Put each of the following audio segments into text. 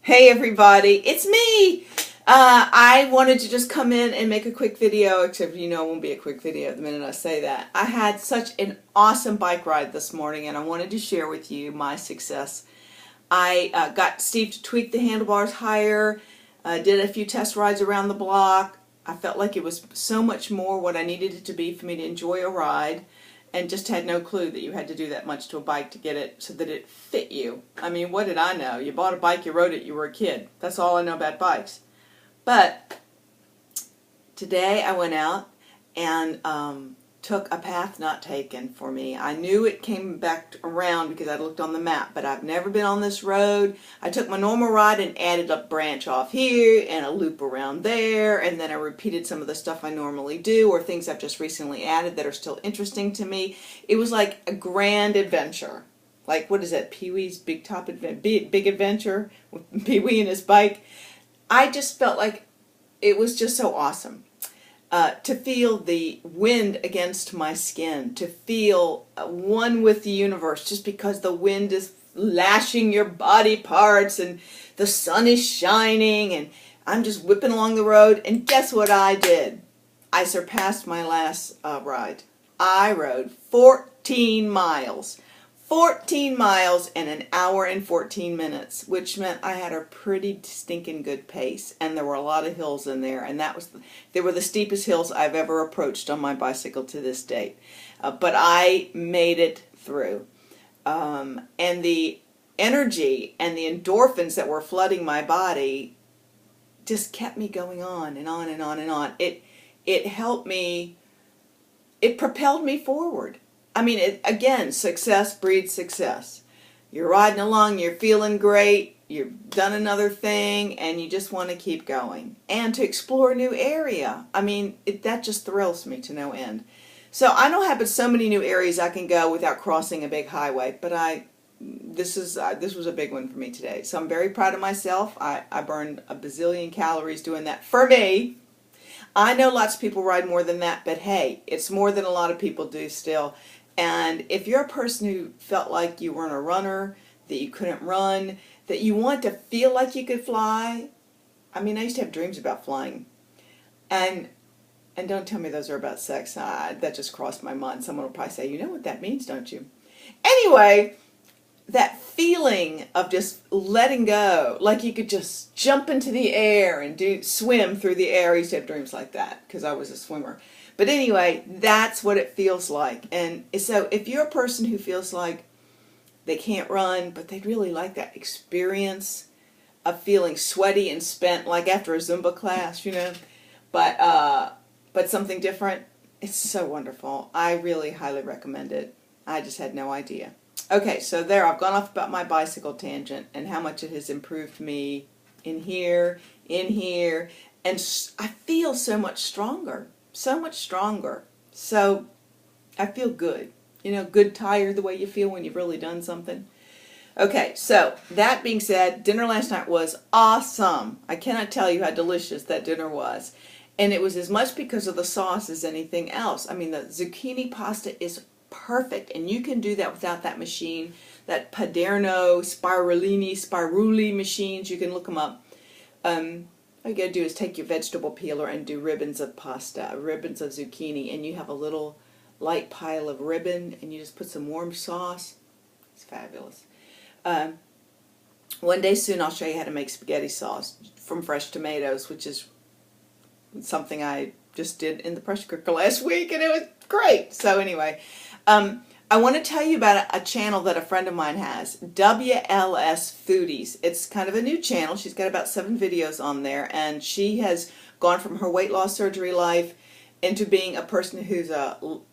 Hey everybody, it's me! I wanted to just come in and make a quick video, except it won't be a quick video the minute I say that. I had such an awesome bike ride this morning and I wanted to share with you my success. I got Steve to tweak the handlebars higher, did a few test rides around the block. I felt like it was so much more what I needed it to be for me to enjoy a ride, and just had no clue that you had to do that much to a bike to get it so that it fit you. I mean, what did I know? You bought a bike, you rode it, you were a kid. That's all I know about bikes. But today I went out and took a path not taken for me. I knew it came back around because I looked on the map, but I've never been on this road. I took my normal ride and added a branch off here and a loop around there, and then I repeated some of the stuff I normally do or things I've just recently added that are still interesting to me. It was like a grand adventure. Like, what is that, Pee-wee's Big Adventure with Pee-wee and his bike? I just felt like it was just so awesome. To feel the wind against my skin, to feel one with the universe, just because the wind is lashing your body parts and the sun is shining and I'm just whipping along the road. And guess what I did? I surpassed my last ride. I rode 14 miles. 14 miles in an hour and 14 minutes, which meant I had a pretty stinking good pace, and there were a lot of hills in there, and they were the steepest hills I've ever approached on my bicycle to this date. But I made it through. And the energy and the endorphins that were flooding my body just kept me going on and on and on and on. It helped me, it propelled me forward. I mean, again, success breeds success. You're riding along, you're feeling great, you've done another thing, and you just want to keep going. And to explore a new area. I mean, that just thrills me to no end. So I don't have so many new areas I can go without crossing a big highway, but this was a big one for me today. So I'm very proud of myself. I burned a bazillion calories doing that for me. I know lots of people ride more than that, but hey, it's more than a lot of people do still. And if you're a person who felt like you weren't a runner, that you couldn't run, that you want to feel like you could fly, I mean, I used to have dreams about flying. And don't tell me those are about sex. That just crossed my mind. Someone will probably say, you know what that means, don't you? Anyway, that feeling of just letting go, like you could just jump into the air and swim through the air. I used to have dreams like that because I was a swimmer. But anyway, that's what it feels like. And so if you're a person who feels like they can't run, but they'd really like that experience of feeling sweaty and spent, like after a Zumba class, but something different, it's so wonderful. I really highly recommend it. I just had no idea. Okay, so there, I've gone off about my bicycle tangent and how much it has improved me in here, and I feel so much stronger. So much stronger. So I feel good. Good tired, the way you feel when you've really done something. Okay, so that being said, dinner last night was awesome. I cannot tell you how delicious that dinner was. And it was as much because of the sauce as anything else. I mean, the zucchini pasta is perfect, and you can do that without that machine, that Paderno, Spirulli machines. You can look them up. All you gotta do is take your vegetable peeler and do ribbons of pasta, ribbons of zucchini, and you have a little light pile of ribbon, and you just put some warm sauce. It's fabulous. One day soon I'll show you how to make spaghetti sauce from fresh tomatoes, which is something I just did in the pressure cooker last week, and it was great. So anyway, I want to tell you about a channel that a friend of mine has, WLS Foodies. It's kind of a new channel. She's got about 7 videos on there, and she has gone from her weight loss surgery life into being a person who's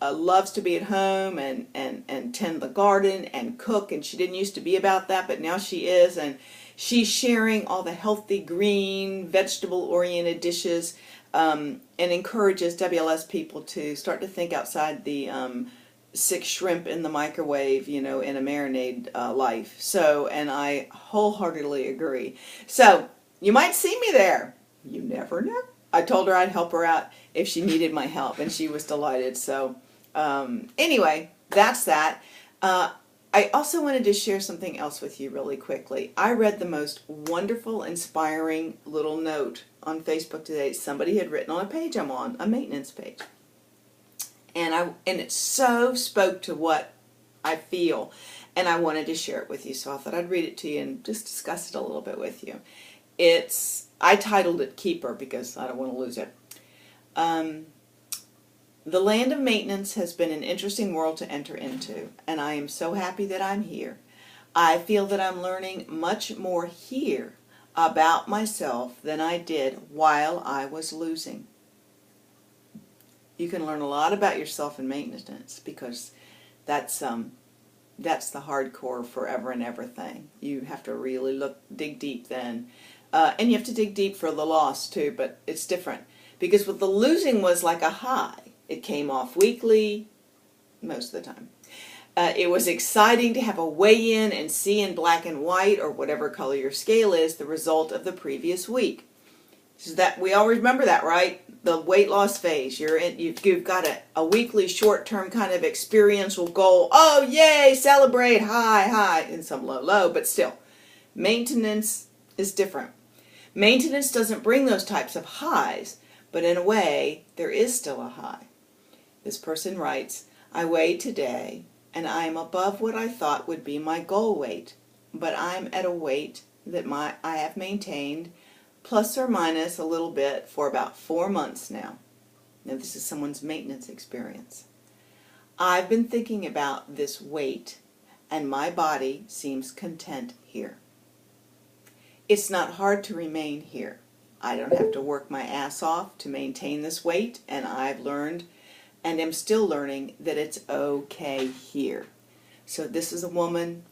loves to be at home and tend the garden and cook, and she didn't used to be about that, but now she is, and she's sharing all the healthy, green, vegetable-oriented dishes, and encourages WLS people to start to think outside the 6 shrimp in the microwave, in a marinade life. So, and I wholeheartedly agree. So, you might see me there. You never know. I told her I'd help her out if she needed my help, and she was delighted. So, anyway, that's that. I also wanted to share something else with you really quickly. I read the most wonderful, inspiring little note on Facebook today. Somebody had written on a page I'm on, a maintenance page. And it so spoke to what I feel, and I wanted to share it with you, so I thought I'd read it to you and just discuss it a little bit with you. I titled it Keeper because I don't want to lose it. The land of maintenance has been an interesting world to enter into, and I am so happy that I'm here. I feel that I'm learning much more here about myself than I did while I was losing. You can learn a lot about yourself in maintenance because that's the hardcore forever and ever thing. You have to really dig deep then. And you have to dig deep for the loss too, but it's different. Because with the losing was like a high. It came off weekly, most of the time. It was exciting to have a weigh-in and see in black and white, or whatever color your scale is, the result of the previous week. So that we all remember that, right? The weight loss phase. You've got a weekly short-term kind of experiential goal. Oh, yay, celebrate, high, and some low, but still. Maintenance is different. Maintenance doesn't bring those types of highs, but in a way, there is still a high. This person writes, I weighed today, and I am above what I thought would be my goal weight, but I'm at a weight that I have maintained plus or minus a little bit for about 4 months now. Now this is someone's maintenance experience. I've been thinking about this weight, and my body seems content here. It's not hard to remain here. I don't have to work my ass off to maintain this weight, and I've learned and am still learning that it's okay here. So this is a woman,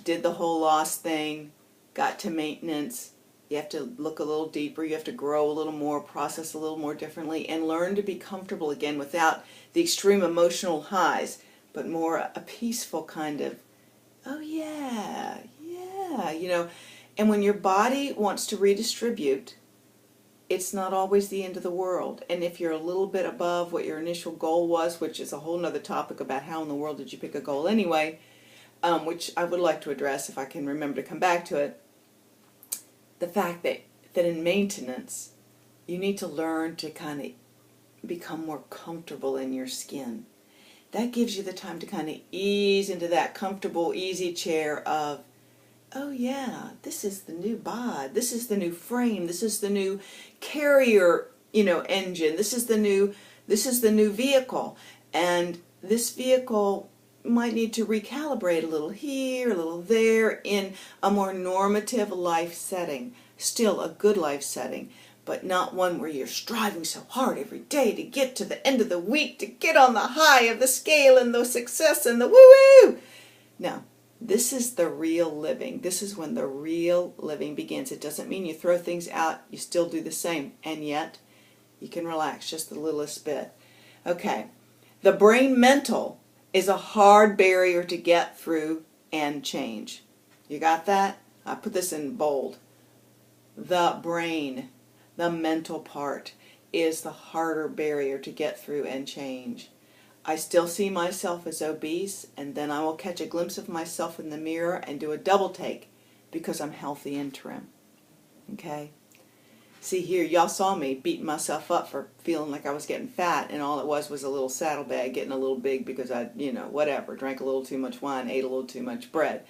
did the whole loss thing, got to maintenance. You have to look a little deeper, you have to grow a little more, process a little more differently, and learn to be comfortable again without the extreme emotional highs, but more a peaceful kind of, oh yeah, you know. And when your body wants to redistribute, it's not always the end of the world. And if you're a little bit above what your initial goal was, which is a whole nother topic about how in the world did you pick a goal anyway, which I would like to address if I can remember to come back to it, the fact that in maintenance, you need to learn to kind of become more comfortable in your skin. That gives you the time to kind of ease into that comfortable, easy chair of, oh yeah, this is the new bod, this is the new frame, this is the new carrier, engine, this is the new vehicle, and this vehicle might need to recalibrate a little here, a little there, in a more normative life setting. Still a good life setting, but not one where you're striving so hard every day to get to the end of the week, to get on the high of the scale and the success and the woo-woo. No. This is the real living. This is when the real living begins. It doesn't mean you throw things out. You still do the same. And yet, you can relax just the littlest bit. Okay. The brain mental is a hard barrier to get through and change. You got that? I put this in bold. The brain, the mental part, is the harder barrier to get through and change. I still see myself as obese, and then I will catch a glimpse of myself in the mirror and do a double take because I'm healthy and trim. Okay? See here, y'all saw me beating myself up for feeling like I was getting fat, and all it was a little saddlebag getting a little big because I, whatever, drank a little too much wine, ate a little too much bread.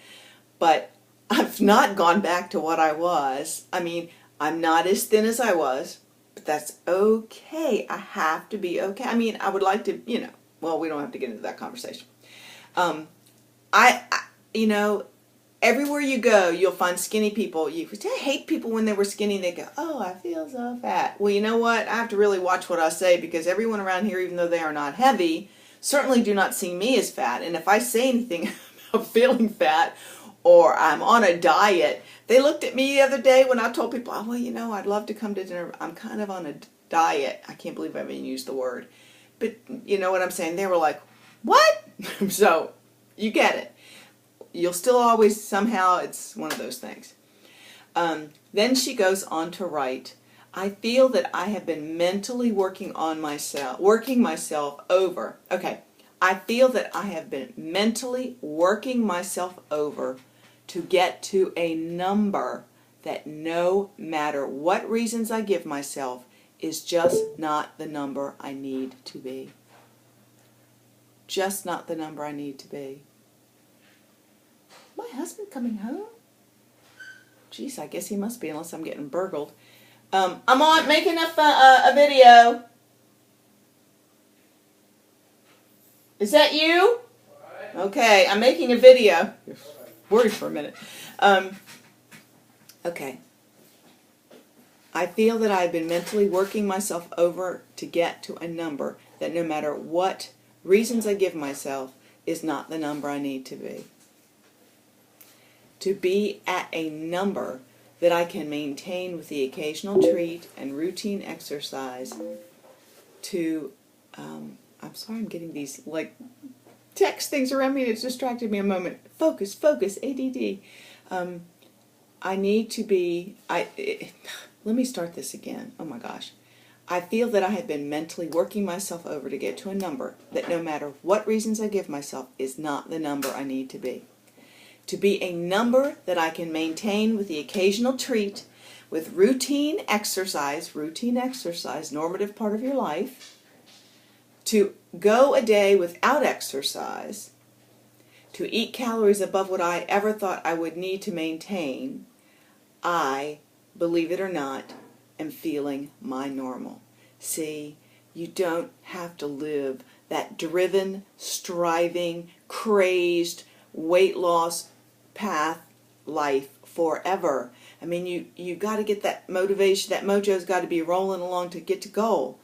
But I've not gone back to what I was. I mean, I'm not as thin as I was, but that's okay. I have to be okay. I mean, I would like to, well, we don't have to get into that conversation. Everywhere you go, you'll find skinny people. I hate people when they were skinny. They go, oh, I feel so fat. Well, you know what? I have to really watch what I say because everyone around here, even though they are not heavy, certainly do not see me as fat. And if I say anything about feeling fat or I'm on a diet, they looked at me the other day when I told people, oh, well, I'd love to come to dinner. I'm kind of on a diet. I can't believe I even used the word. But you know what I'm saying? They were like, what? So you get it. You'll still always, somehow, it's one of those things. Then she goes on to write, I feel that I have been mentally working myself over. Okay, I feel that I have been mentally working myself over to get to a number that, no matter what reasons I give myself, is just not the number I need to be. Just not the number I need to be. My husband coming home? Jeez, I guess he must be, unless I'm getting burgled. I'm on making a video. Is that you? Okay, I'm making a video. Worried for a minute. Okay. I feel that I've been mentally working myself over to get to a number that, no matter what reasons I give myself, is not the number I need to be. To be at a number that I can maintain with the occasional treat and routine exercise to, I'm sorry, I'm getting these like text things around me and it's distracted me a moment. Focus, focus, ADD. I need to be, let me start this again. Oh my gosh. I feel that I have been mentally working myself over to get to a number that, no matter what reasons I give myself, is not the number I need to be. To be a number that I can maintain with the occasional treat, with routine exercise, normative part of your life, to go a day without exercise, to eat calories above what I ever thought I would need to maintain, I, believe it or not, am feeling my normal. See, you don't have to live that driven, striving, crazed, weight loss path life forever. I mean, you got to get that motivation, that mojo's got to be rolling along to get to goal.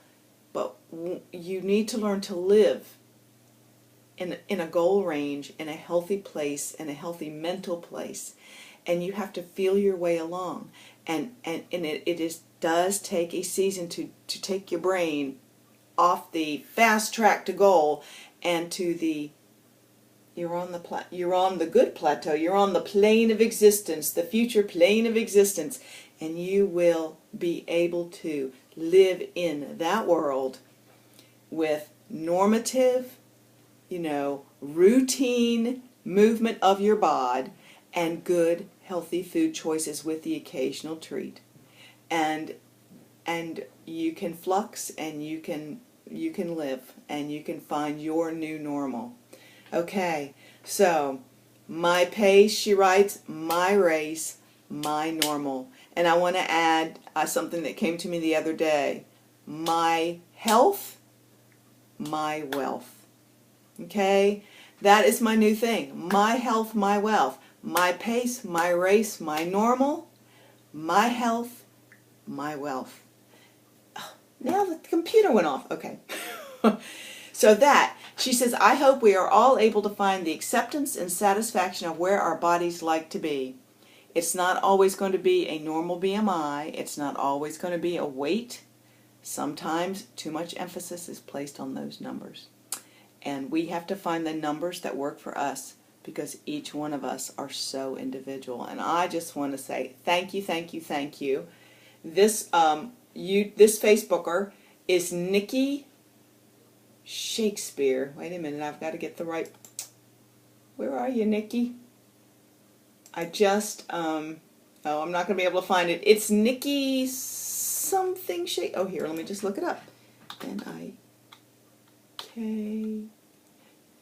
But you need to learn to live in a goal range, in a healthy place, in a healthy mental place. And you have to feel your way along. And it does take a season to take your brain off the fast track to goal and to the you're on the good plateau. You're on the plane of existence, the future plane of existence, and you will be able to live in that world with normative, routine movement of your bod and good, healthy food choices with the occasional treat. And you can flux and you can live and you can find your new normal. Okay, so my pace, she writes, my race, my normal. And I want to add something that came to me the other day. My health, my wealth. Okay, that is my new thing. My health, my wealth. My pace, my race, my normal, my health, my wealth. Now the computer went off. Okay. So that, she says, I hope we are all able to find the acceptance and satisfaction of where our bodies like to be. It's not always going to be a normal BMI. It's not always going to be a weight. Sometimes too much emphasis is placed on those numbers. And we have to find the numbers that work for us, because each one of us are so individual. And I just want to say thank you, thank you, thank you. This Facebooker is Nikki Shakespeare. Wait a minute, I've got to get the right. Where are you, Nikki? I just I'm not going to be able to find it. It's Nikki something Shake. Oh, here, let me just look it up. N-I-K.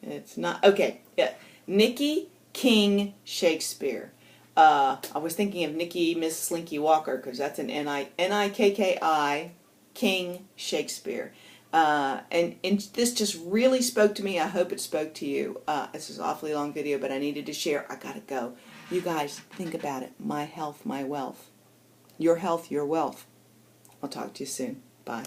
It's not okay. Yeah. Nikki King Shakespeare. I was thinking of Nikki Miss Slinky Walker, because that's an N-I-K-K-I King Shakespeare. And this just really spoke to me. I hope it spoke to you. This is an awfully long video, but I needed to share. I gotta go. You guys, think about it. My health, my wealth. Your health, your wealth. I'll talk to you soon. Bye.